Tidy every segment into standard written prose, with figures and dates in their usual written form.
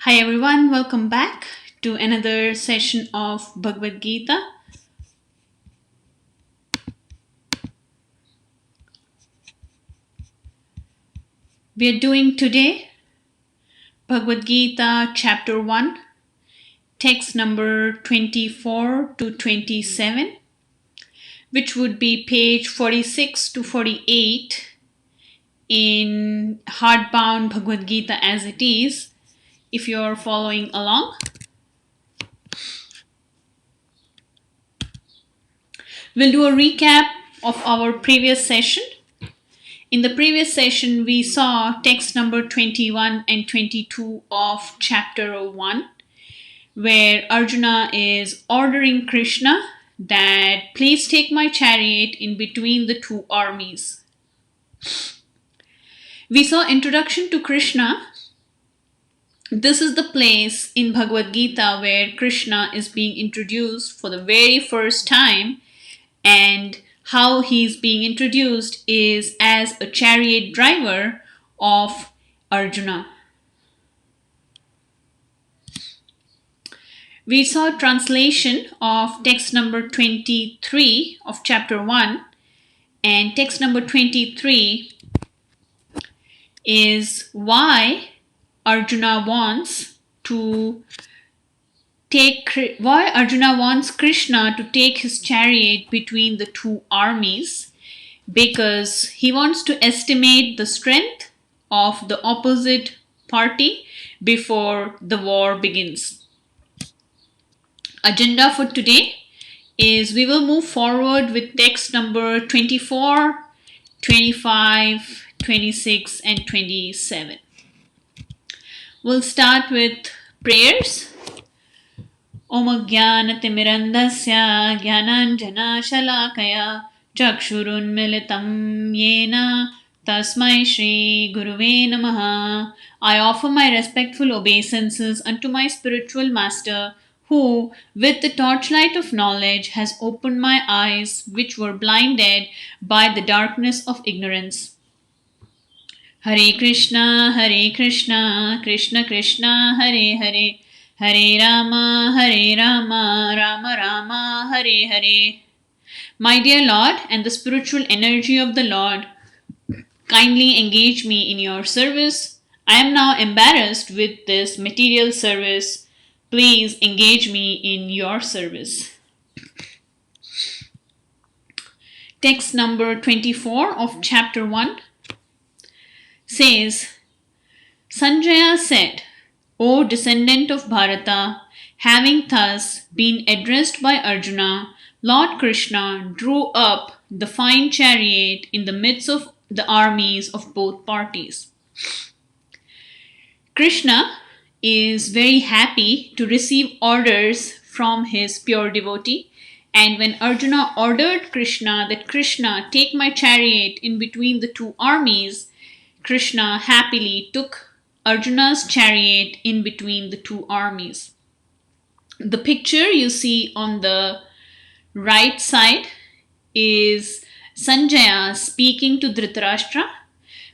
Hi everyone, welcome back to another session of Bhagavad Gita. We are doing today Bhagavad Gita chapter 1, text number 24 to 27, which would be page 46 to 48 in hardbound Bhagavad Gita as it is, if you're following along. We'll do a recap of our previous session. In the previous session, we saw text number 21 and 22 of chapter 1, where Arjuna is ordering Krishna that please take my chariot in between the two armies. We saw introduction to Krishna. This is the place in Bhagavad Gita where Krishna is being introduced for the very first time, and how he's being introduced is as a chariot driver of Arjuna. We saw translation of text number 23 of chapter 1, and text number 23 is why Arjuna wants Krishna to take his chariot between the two armies, because he wants to estimate the strength of the opposite party before the war begins. Agenda for today is we will move forward with text number 24, 25, 26 and 27. We'll start with prayers. Om Jnanatimirandasya Jnananjana Shalakaya Chakshurunmilitam Yena Tasmai Shri Guruve Namaha. I offer my respectful obeisances unto my spiritual master, who, with the torchlight of knowledge, has opened my eyes, which were blinded by the darkness of ignorance. Hare Krishna, Krishna Krishna, Hare Hare, Hare Rama, Rama Rama, Hare Hare. My dear Lord, and the spiritual energy of the Lord, kindly engage me in your service. I am now embarrassed with this material service. Please engage me in your service. Text number 24 of chapter 1 says, Sanjaya said, O descendant of Bharata, having thus been addressed by Arjuna, Lord Krishna drew up the fine chariot in the midst of the armies of both parties. Krishna is very happy to receive orders from his pure devotee, and when Arjuna ordered Krishna that Krishna take my chariot in between the two armies, Krishna happily took Arjuna's chariot in between the two armies. The picture you see on the right side is Sanjaya speaking to Dhritarashtra.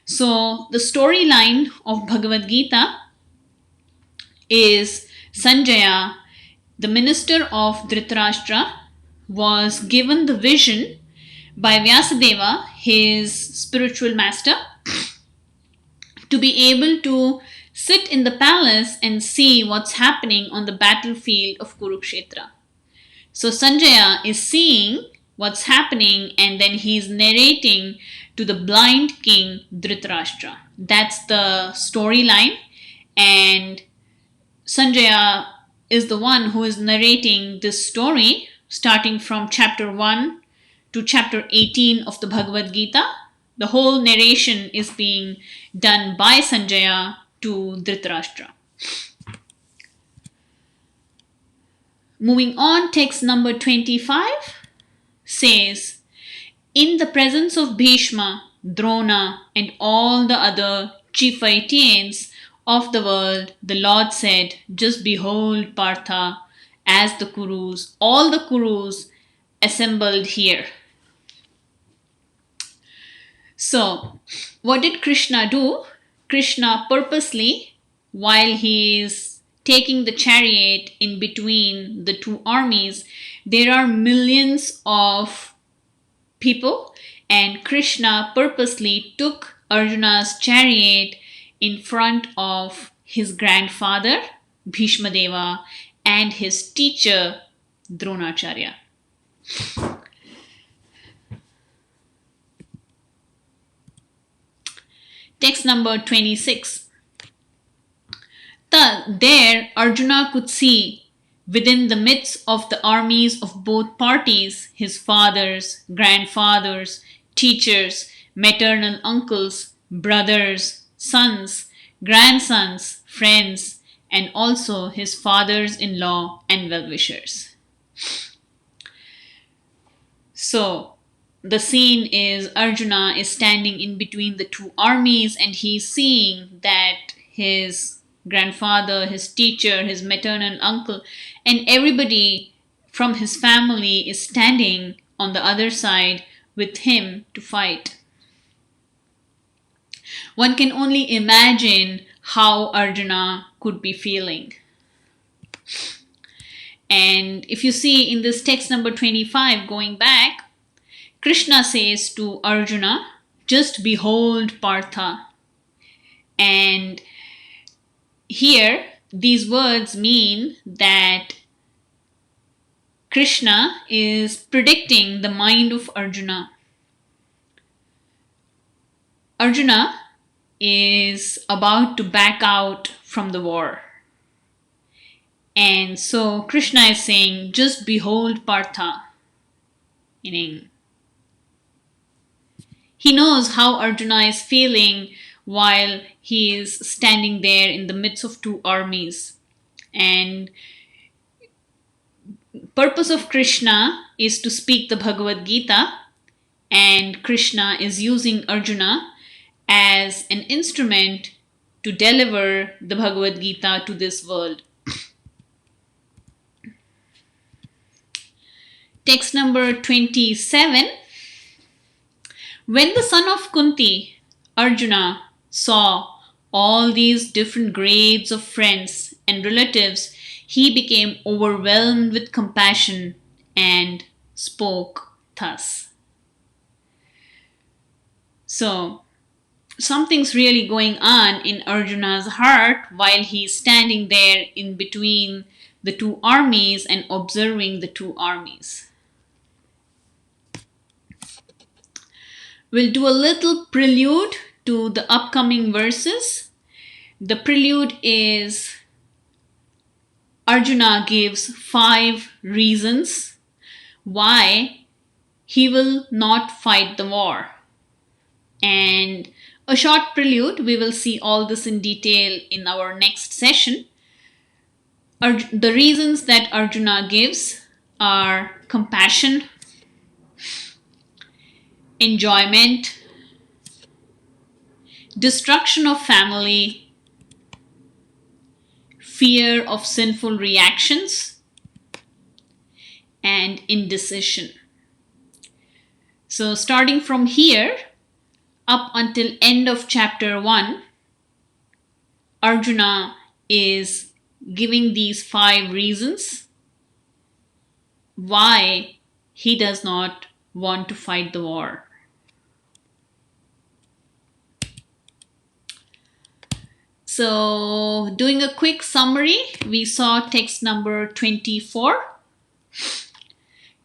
So the storyline of Bhagavad Gita is Sanjaya, the minister of Dhritarashtra, was given the vision by Vyasadeva, his spiritual master, to be able to sit in the palace and see what's happening on the battlefield of Kurukshetra. So Sanjaya is seeing what's happening, and then he's narrating to the blind king Dhritarashtra. That's the storyline, and Sanjaya is the one who is narrating this story starting from chapter 1 to chapter 18 of the Bhagavad Gita. The whole narration is being done by Sanjaya to Dhritarashtra. Moving on, text number 25 says, in the presence of Bhishma, Drona, and all the other chieftains of the world, the Lord said, just behold, Partha, as the Kurus, all the Kurus assembled here. So, what did Krishna do? Krishna purposely, while he is taking the chariot in between the two armies, there are millions of people, and Krishna purposely took Arjuna's chariot in front of his grandfather Bhishma Deva and his teacher Dronacharya. Text number 26. There Arjuna could see within the midst of the armies of both parties his fathers, grandfathers, teachers, maternal uncles, brothers, sons, grandsons, friends, and also his fathers-in-law and well-wishers. So, the scene is Arjuna is standing in between the two armies and he's seeing that his grandfather, his teacher, his maternal uncle, and everybody from his family is standing on the other side with him to fight. One can only imagine how Arjuna could be feeling. And if you see in this text number 25, going back, Krishna says to Arjuna, "Just behold Partha." And here, these words mean that Krishna is predicting the mind of Arjuna. Arjuna is about to back out from the war. And so Krishna is saying, "Just behold Partha." Meaning, he knows how Arjuna is feeling while he is standing there in the midst of two armies. And purpose of Krishna is to speak the Bhagavad Gita, and Krishna is using Arjuna as an instrument to deliver the Bhagavad Gita to this world. Text number 27. When the son of Kunti, Arjuna, saw all these different grades of friends and relatives, he became overwhelmed with compassion and spoke thus. So, something's really going on in Arjuna's heart while he's standing there in between the two armies and observing the two armies. We'll do a little prelude to the upcoming verses. The prelude is Arjuna gives 5 reasons why he will not fight the war. And a short prelude, we will see all this in detail in our next session. The reasons that Arjuna gives are compassion, enjoyment, destruction of family, fear of sinful reactions, and indecision. So starting from here up until end of chapter 1, Arjuna is giving these 5 reasons why he does not want to fight the war. So, doing a quick summary, we saw text number 24.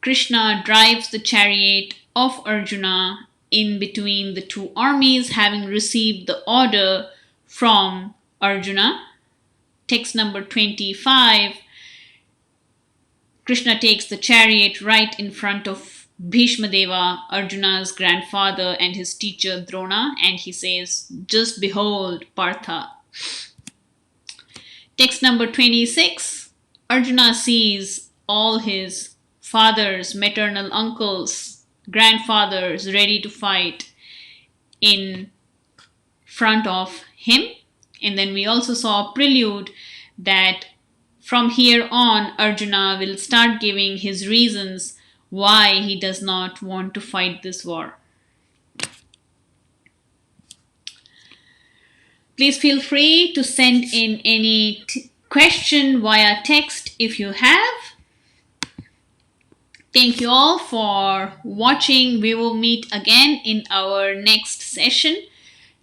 Krishna drives the chariot of Arjuna in between the two armies, having received the order from Arjuna. Text number 25, Krishna takes the chariot right in front of Bhishma Deva, Arjuna's grandfather, and his teacher Drona, and he says, "Just behold Partha." Text number 26, Arjuna sees all his fathers, maternal uncles, grandfathers ready to fight in front of him. And then we also saw a prelude that from here on, Arjuna will start giving his reasons why he does not want to fight this war. Please feel free to send in any question via text if you have. Thank you all for watching. We will meet again in our next session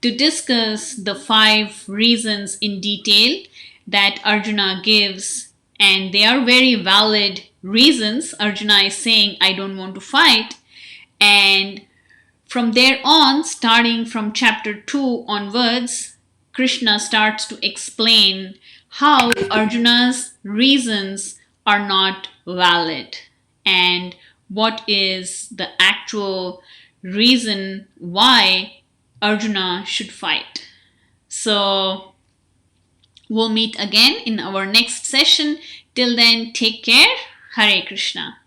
to discuss the 5 reasons in detail that Arjuna gives, and they are very valid reasons. Arjuna is saying, I don't want to fight, and from there on, starting from chapter 2 onwards, Krishna starts to explain how Arjuna's reasons are not valid and what is the actual reason why Arjuna should fight. So, we'll meet again in our next session. Till then, take care. Hare Krishna.